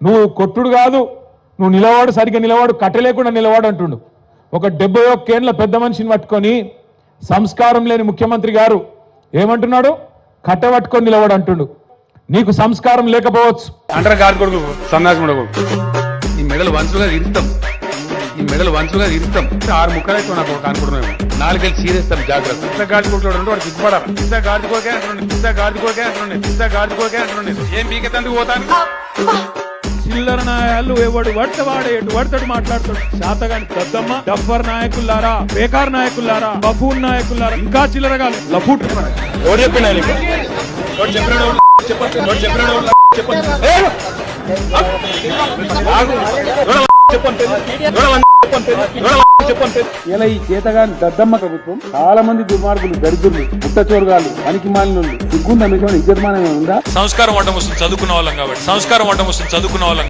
నువ్వు కొట్టుడు కాదు, నువ్వు నిలవాడు, సరిగ్గా నిలవాడు, కట్టలేకుండా నిలవాడు అంటుండు. ఒక 71 ఏళ్ల పెద్ద మనిషిని పట్టుకొని సంస్కారం లేని ముఖ్యమంత్రి గారు ఏమంటున్నాడు? కట్టబట్టుకొని నిలవాడు అంటుండు. నీకు సంస్కారం లేకపోవచ్చు. అంటారా గారి కొడుకు సన్నాసి కొడుకు ఈ మెడలు వంచులుగా ఇరుస్తాం, ఈ మెడలు వంచులుగా ఇరుస్తాం. 6 ముక్కలు అయితే నాకు అనుకుంటున్నాను. 4 వెళ్ళి చీరేస్తాం జాగ్రత్త. ఇంత గాడి కొడుకు వాడు సిగ్గుపడాలి. ఇంత గాడి కొడుకే అంటున్నాను, ఇంత గాడి కొడుకే అంటున్నాను, ఇంత గాడి కొడుకే అంటున్నాను. ఏం పీకెత్తందుకు పోతాను? చిల్లర నాయాలు ఎవడు వడ్డ వాడే ఎటు వడతడు మాట్లాడుతాడు. శాతగాని పెద్దమ్మ డబ్బర్ నాయకులారా, బేకార్ నాయకులారా, బఫూన్ నాయకులారా, ఇంకా చిల్లరగాలి లఫూట్ ఎవరు చెప్పినా ఇలా ఈ చేతగాని దద్దమ్మ ప్రభుత్వం చాలా మంది దుర్మార్గులు, దరిద్రులు, పుట్టచోరుగాలు, పనికి మాలిన సిగ్గుందా మీకు? ఇజ్జతమానం ఉందా? సంస్కారం అడ్డం వస్తుంది చదువుకున్న వాళ్ళం కాబట్టి, సంస్కారం అడ్డం వస్తుంది చదువుకున్న వాళ్ళం.